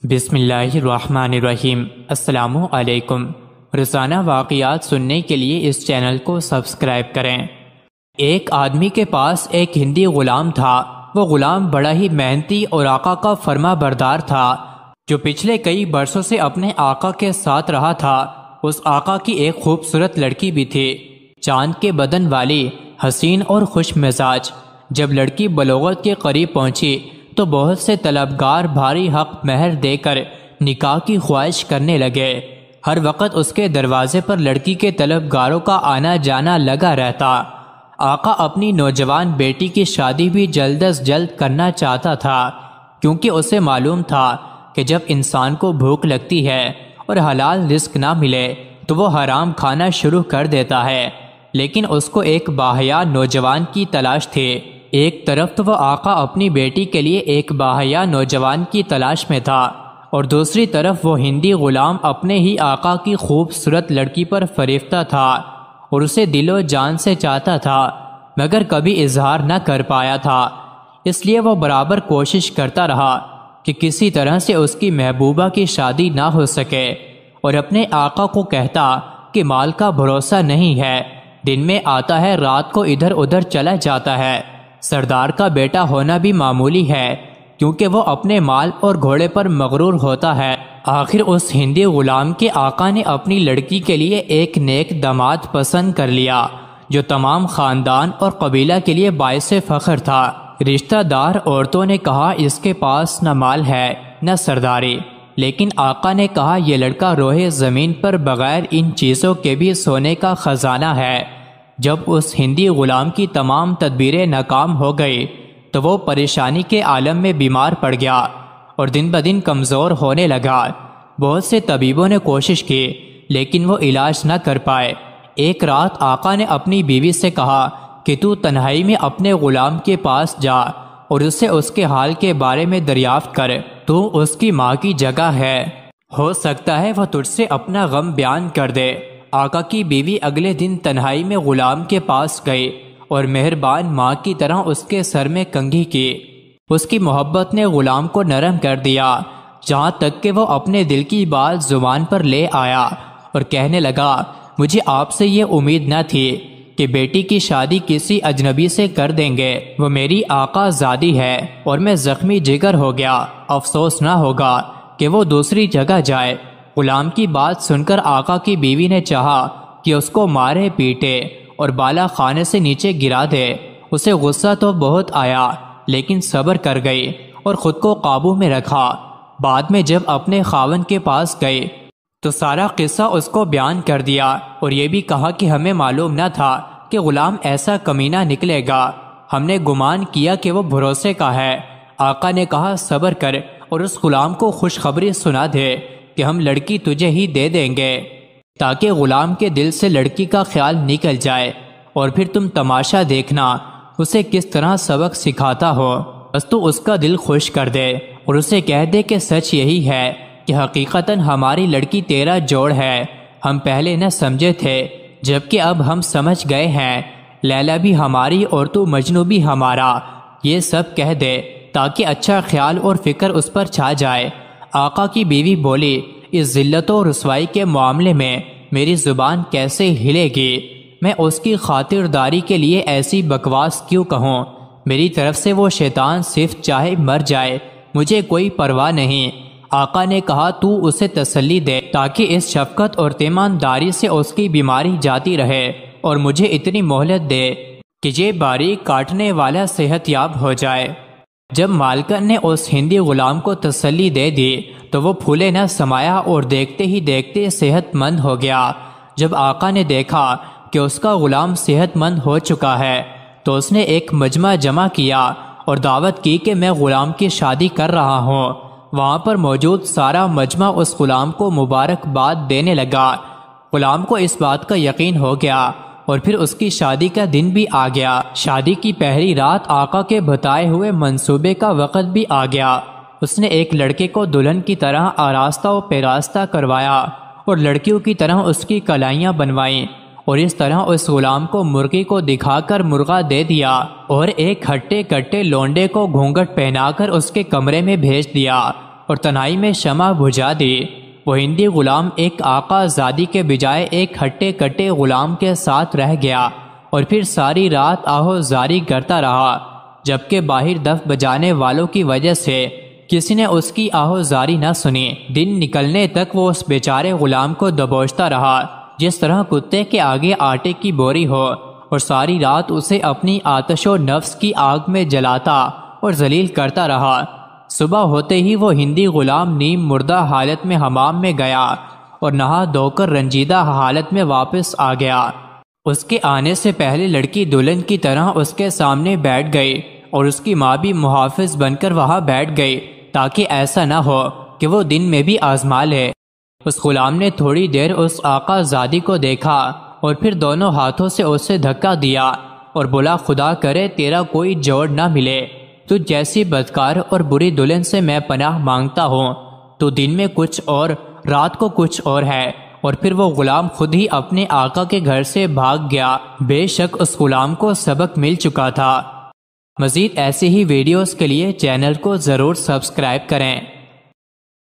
بسم اللہ الرحمن الرحیم۔ السلام علیکم۔ روزانہ واقعات سننے کے لیے اس چینل کو سبسکرائب کریں۔ ایک آدمی کے پاس ایک ہندی غلام تھا۔ وہ غلام بڑا ہی محنتی اور آقا کا فرما بردار تھا، جو پچھلے کئی برسوں سے اپنے آقا کے ساتھ رہا تھا۔ اس آقا کی ایک خوبصورت لڑکی بھی تھی، چاند کے بدن والی، حسین اور خوش مزاج۔ جب لڑکی بلوغت کے قریب پہنچی تو بہت سے طلبگار بھاری حق مہر دے کر نکاح کی خواہش کرنے لگے۔ ہر وقت اس کے دروازے پر لڑکی کے طلبگاروں کا آنا جانا لگا رہتا۔ آقا اپنی نوجوان بیٹی کی شادی بھی جلد از جلد کرنا چاہتا تھا، کیونکہ اسے معلوم تھا کہ جب انسان کو بھوک لگتی ہے اور حلال رزق نہ ملے تو وہ حرام کھانا شروع کر دیتا ہے۔ لیکن اس کو ایک باحیا نوجوان کی تلاش تھی۔ ایک طرف تو وہ آقا اپنی بیٹی کے لیے ایک باحیا نوجوان کی تلاش میں تھا، اور دوسری طرف وہ ہندی غلام اپنے ہی آقا کی خوبصورت لڑکی پر فریفتہ تھا اور اسے دل و جان سے چاہتا تھا، مگر کبھی اظہار نہ کر پایا تھا۔ اس لیے وہ برابر کوشش کرتا رہا کہ کسی طرح سے اس کی محبوبہ کی شادی نہ ہو سکے، اور اپنے آقا کو کہتا کہ مال کا بھروسہ نہیں ہے، دن میں آتا ہے رات کو ادھر ادھر چلا جاتا ہے۔ سردار کا بیٹا ہونا بھی معمولی ہے، کیونکہ وہ اپنے مال اور گھوڑے پر مغرور ہوتا ہے۔ آخر اس ہندی غلام کے آقا نے اپنی لڑکی کے لیے ایک نیک داماد پسند کر لیا، جو تمام خاندان اور قبیلہ کے لیے باعث فخر تھا۔ رشتہ دار عورتوں نے کہا اس کے پاس نہ مال ہے نہ سرداری، لیکن آقا نے کہا یہ لڑکا روئے زمین پر بغیر ان چیزوں کے بھی سونے کا خزانہ ہے۔ جب اس ہندی غلام کی تمام تدبیریں ناکام ہو گئی تو وہ پریشانی کے عالم میں بیمار پڑ گیا اور دن بدن کمزور ہونے لگا۔ بہت سے طبیبوں نے کوشش کی، لیکن وہ علاج نہ کر پائے۔ ایک رات آقا نے اپنی بیوی سے کہا کہ تو تنہائی میں اپنے غلام کے پاس جا اور اسے اس کے حال کے بارے میں دریافت کر۔ تو اس کی ماں کی جگہ ہے، ہو سکتا ہے وہ تجھ سے اپنا غم بیان کر دے۔ آقا کی بیوی اگلے دن تنہائی میں غلام کے پاس گئی اور مہربان ماں کی طرح اس کے سر میں کنگھی کی۔ اس کی محبت نے غلام کو نرم کر دیا، جہاں تک کہ وہ اپنے دل کی بات زبان پر لے آیا اور کہنے لگا، مجھے آپ سے یہ امید نہ تھی کہ بیٹی کی شادی کسی اجنبی سے کر دیں گے۔ وہ میری آقا زادی ہے اور میں زخمی جگر ہو گیا۔ افسوس نہ ہوگا کہ وہ دوسری جگہ جائے۔ غلام کی بات سن کر آقا کی بیوی نے چاہا کہ اس کو مارے پیٹے اور بالا خانے سے نیچے گرا دے۔ اسے غصہ تو بہت آیا، لیکن صبر کر گئی اور خود کو قابو میں رکھا۔ بعد میں جب اپنے خاوند کے پاس گئی تو سارا قصہ اس کو بیان کر دیا، اور یہ بھی کہا کہ ہمیں معلوم نہ تھا کہ غلام ایسا کمینہ نکلے گا، ہم نے گمان کیا کہ وہ بھروسے کا ہے۔ آقا نے کہا صبر کر اور اس غلام کو خوشخبری سنا دے کہ ہم لڑکی تجھے ہی دے دیں گے، تاکہ غلام کے دل سے لڑکی کا خیال نکل جائے، اور پھر تم تماشا دیکھنا اسے کس طرح سبق سکھاتا ہو۔ بس تو اس کا دل خوش کر دے اور اسے کہہ دے کہ سچ یہی ہے کہ حقیقتاً ہماری لڑکی تیرا جوڑ ہے، ہم پہلے نہ سمجھے تھے، جبکہ اب ہم سمجھ گئے ہیں، لیلا بھی ہماری اور تو مجنو بھی ہمارا۔ یہ سب کہہ دے تاکہ اچھا خیال اور فکر اس پر چھا جائے۔ آقا کی بیوی بولی، اس ذلت و رسوائی کے معاملے میں میری زبان کیسے ہلے گی؟ میں اس کی خاطرداری کے لیے ایسی بکواس کیوں کہوں؟ میری طرف سے وہ شیطان صرف چاہے مر جائے، مجھے کوئی پرواہ نہیں۔ آقا نے کہا تو اسے تسلی دے تاکہ اس شفقت اور تیمانداری سے اس کی بیماری جاتی رہے، اور مجھے اتنی مہلت دے کہ یہ باریک کاٹنے والا صحت یاب ہو جائے۔ جب مالکن نے اس ہندی غلام کو تسلی دے دی تو وہ پھولے نہ سمایا اور دیکھتے ہی دیکھتے صحت مند ہو گیا۔ جب آقا نے دیکھا کہ اس کا غلام صحت مند ہو چکا ہے تو اس نے ایک مجمع جمع کیا اور دعوت کی کہ میں غلام کی شادی کر رہا ہوں۔ وہاں پر موجود سارا مجمع اس غلام کو مبارکباد دینے لگا۔ غلام کو اس بات کا یقین ہو گیا، اور پھر اس کی شادی کا دن بھی آ گیا۔ شادی کی پہلی رات آقا کے بتائے ہوئے منصوبے کا وقت بھی آ گیا۔ اس نے ایک لڑکے کو دلہن کی طرح آراستہ و پیراستہ کروایا اور لڑکیوں کی طرح اس کی کلائیاں بنوائیں، اور اس طرح اس غلام کو مرغی کو دکھا کر مرغا دے دیا، اور ایک ہٹے کٹے لونڈے کو گھونگھٹ پہنا کر اس کے کمرے میں بھیج دیا، اور تنہائی میں شمع بجھا دی۔ وہ ہندی غلام ایک آقا زادی کے بجائے ایک ہٹے کٹے غلام کے ساتھ رہ گیا اور پھر ساری رات آہو زاری کرتا رہا، جبکہ باہر دف بجانے والوں کی وجہ سے کسی نے اس کی آہو زاری نہ سنی۔ دن نکلنے تک وہ اس بیچارے غلام کو دبوچتا رہا جس طرح کتے کے آگے آٹے کی بوری ہو، اور ساری رات اسے اپنی آتش و نفس کی آگ میں جلاتا اور ذلیل کرتا رہا۔ صبح ہوتے ہی وہ ہندی غلام نیم مردہ حالت میں حمام میں گیا اور نہا دھو کر رنجیدہ حالت میں واپس آ گیا۔ اس کے آنے سے پہلے لڑکی دلہن کی طرح اس کے سامنے بیٹھ گئی اور اس کی ماں بھی محافظ بن کر وہاں بیٹھ گئی تاکہ ایسا نہ ہو کہ وہ دن میں بھی آزما لے۔ اس غلام نے تھوڑی دیر اس آقا زادی کو دیکھا اور پھر دونوں ہاتھوں سے اسے دھکا دیا اور بولا، خدا کرے تیرا کوئی جوڑ نہ ملے، تو جیسی بدکار اور بری دلہن سے میں پناہ مانگتا ہوں۔ تو دن میں کچھ اور، رات کو کچھ اور ہے۔ اور پھر وہ غلام خود ہی اپنے آقا کے گھر سے بھاگ گیا۔ بے شک اس غلام کو سبق مل چکا تھا۔ مزید ایسی ہی ویڈیوز کے لیے چینل کو ضرور سبسکرائب کریں۔